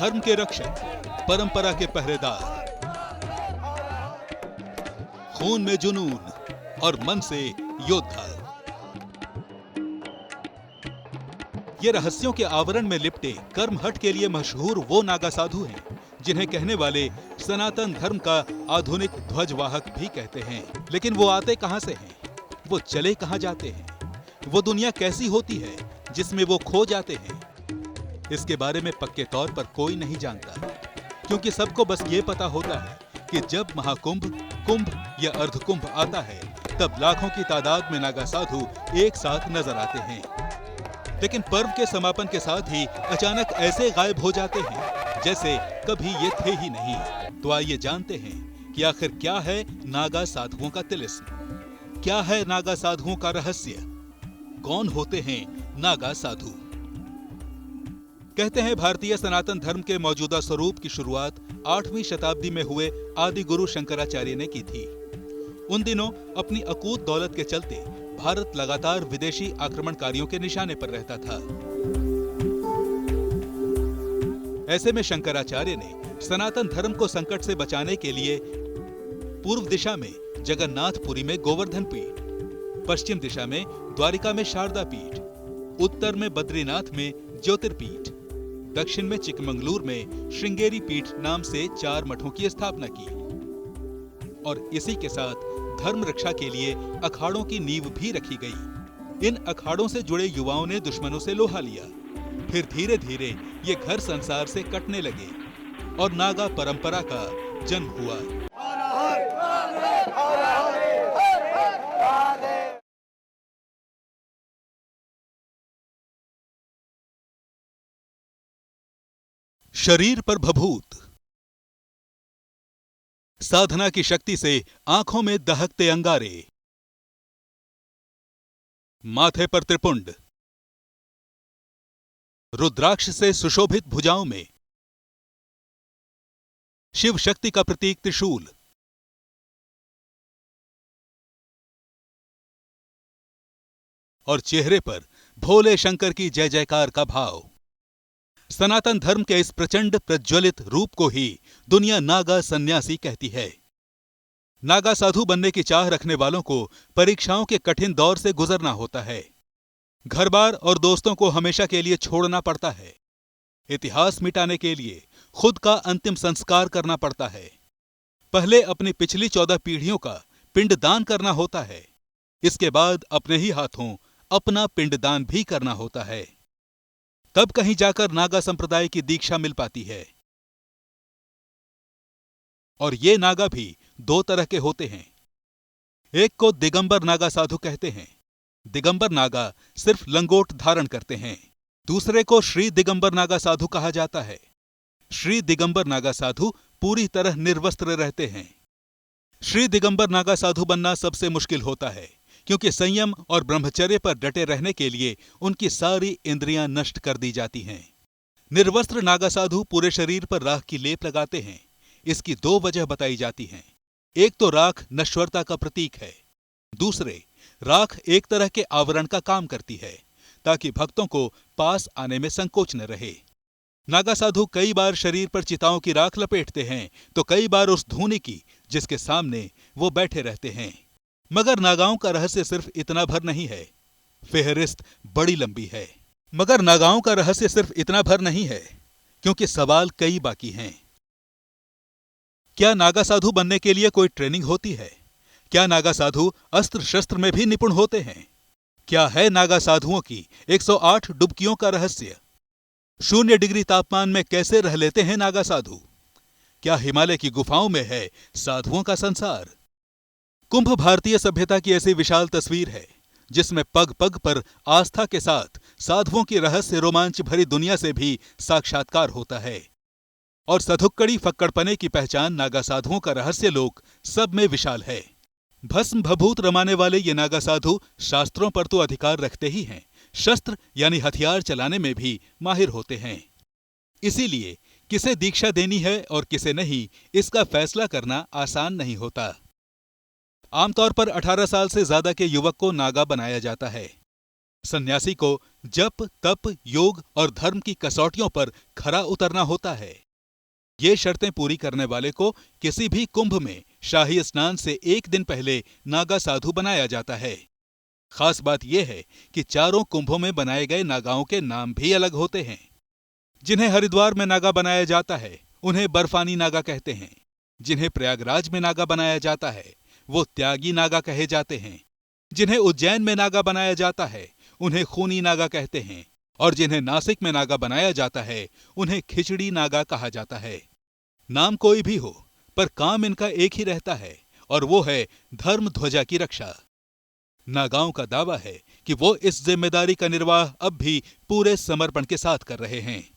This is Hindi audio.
धर्म के रक्षक, परंपरा के पहरेदार, खून में जुनून और मन से योद्धा। ये रहस्यों के आवरण में लिपटे कर्महट के लिए मशहूर वो नागा साधु हैं जिन्हें कहने वाले सनातन धर्म का आधुनिक ध्वजवाहक भी कहते हैं। लेकिन वो आते कहां से हैं? वो चले कहां जाते हैं? वो दुनिया कैसी होती है जिसमें वो खो जाते हैं? इसके बारे में पक्के तौर पर कोई नहीं जानता, क्योंकि सबको बस ये पता होता है कि जब महाकुंभ, कुंभ या अर्धकुंभ आता है तब लाखों की तादाद में नागा साधु एक साथ नजर आते हैं। लेकिन पर्व के समापन के साथ ही अचानक ऐसे गायब हो जाते हैं जैसे कभी ये थे ही नहीं। तो आइए जानते हैं कि आखिर क्या है नागा साधुओं का तिलिस्म, क्या है नागा साधुओं का रहस्य, कौन होते हैं नागा साधु। कहते हैं भारतीय सनातन धर्म के मौजूदा स्वरूप की शुरुआत 8वीं शताब्दी में हुए आदि गुरु शंकराचार्य ने की थी। उन दिनों अपनी अकूत दौलत के चलते भारत लगातार विदेशी आक्रमणकारियों के निशाने पर रहता था। ऐसे में शंकराचार्य ने सनातन धर्म को संकट से बचाने के लिए पूर्व दिशा में जगन्नाथपुरी में गोवर्धन पीठ, पश्चिम दिशा में द्वारिका में शारदा पीठ, उत्तर में बद्रीनाथ में ज्योतिर्पीठ, दक्षिण में चिकमंगलूर में श्रृंगेरी पीठ नाम से 4 मठों की स्थापना की और इसी के साथ धर्म रक्षा के लिए अखाड़ों की नींव भी रखी गई। इन अखाड़ों से जुड़े युवाओं ने दुश्मनों से लोहा लिया। फिर धीरे धीरे ये घर संसार से कटने लगे और नागा परंपरा का जन्म हुआ। शरीर पर भभूत, साधना की शक्ति से आंखों में दहकते अंगारे, माथे पर त्रिपुंड, रुद्राक्ष से सुशोभित भुजाओं में शिव शक्ति का प्रतीक त्रिशूल, और चेहरे पर भोले शंकर की जय जयकार का भाव। सनातन धर्म के इस प्रचंड प्रज्वलित रूप को ही दुनिया नागा सन्यासी कहती है। नागा साधु बनने की चाह रखने वालों को परीक्षाओं के कठिन दौर से गुजरना होता है। घर-बार और दोस्तों को हमेशा के लिए छोड़ना पड़ता है। इतिहास मिटाने के लिए खुद का अंतिम संस्कार करना पड़ता है। पहले अपनी पिछली 14 पीढ़ियों का पिंडदान करना होता है। इसके बाद अपने ही हाथों अपना पिंडदान भी करना होता है। तब कहीं जाकर नागा संप्रदाय की दीक्षा मिल पाती है। और ये नागा भी 2 तरह के होते हैं। एक को दिगंबर नागा साधु कहते हैं। दिगंबर नागा सिर्फ लंगोट धारण करते हैं। दूसरे को श्री दिगंबर नागा साधु कहा जाता है। श्री दिगंबर नागा साधु पूरी तरह निर्वस्त्र रहते हैं। श्री दिगंबर नागा साधु बनना सबसे मुश्किल होता है, क्योंकि संयम और ब्रह्मचर्य पर डटे रहने के लिए उनकी सारी इंद्रियां नष्ट कर दी जाती हैं। निर्वस्त्र नागा साधु पूरे शरीर पर राख की लेप लगाते हैं। इसकी 2 वजह बताई जाती हैं। एक तो राख नश्वरता का प्रतीक है, दूसरे राख एक तरह के आवरण का काम करती है ताकि भक्तों को पास आने में संकोच न रहे। नागा साधु कई बार शरीर पर चिताओं की राख लपेटते हैं तो कई बार उस धूनी की जिसके सामने वो बैठे रहते हैं। मगर नागाओं का रहस्य सिर्फ इतना भर नहीं है। फेहरिस्त बड़ी लंबी है। मगर नागाओं का रहस्य सिर्फ इतना भर नहीं है, क्योंकि सवाल कई बाकी हैं। क्या नागा साधु बनने के लिए कोई ट्रेनिंग होती है? क्या नागा साधु अस्त्र शस्त्र में भी निपुण होते हैं? क्या है नागा साधुओं की 108 डुबकियों का रहस्य? 0 डिग्री तापमान में कैसे रह लेते हैं नागा साधु? क्या हिमालय की गुफाओं में है साधुओं का संसार? कुंभ भारतीय सभ्यता की ऐसी विशाल तस्वीर है जिसमें पग पग पर आस्था के साथ साधुओं की रहस्य रोमांच भरी दुनिया से भी साक्षात्कार होता है। और सधुक्कड़ी फक्कड़पने की पहचान नागा साधुओं का रहस्य लोक सब में विशाल है। भस्म भभूत रमाने वाले ये नागा साधु शास्त्रों पर तो अधिकार रखते ही हैं, शस्त्र यानी हथियार चलाने में भी माहिर होते हैं। इसीलिए किसे दीक्षा देनी है और किसे नहीं, इसका फैसला करना आसान नहीं होता। आमतौर पर 18 साल से ज्यादा के युवक को नागा बनाया जाता है। सन्यासी को जप, तप, योग और धर्म की कसौटियों पर खरा उतरना होता है। ये शर्तें पूरी करने वाले को किसी भी कुंभ में शाही स्नान से एक दिन पहले नागा साधु बनाया जाता है। खास बात यह है कि चारों कुंभों में बनाए गए नागाओं के नाम भी अलग होते हैं। जिन्हें हरिद्वार में नागा बनाया जाता है उन्हें बर्फानी नागा कहते हैं। जिन्हें प्रयागराज में नागा बनाया जाता है वो त्यागी नागा कहे जाते हैं। जिन्हें उज्जैन में नागा बनाया जाता है उन्हें खूनी नागा कहते हैं। और जिन्हें नासिक में नागा बनाया जाता है उन्हें खिचड़ी नागा कहा जाता है। नाम कोई भी हो, पर काम इनका एक ही रहता है और वो है धर्म ध्वजा की रक्षा। नागाओं का दावा है कि वो इस जिम्मेदारी का निर्वाह अब भी पूरे समर्पण के साथ कर रहे हैं।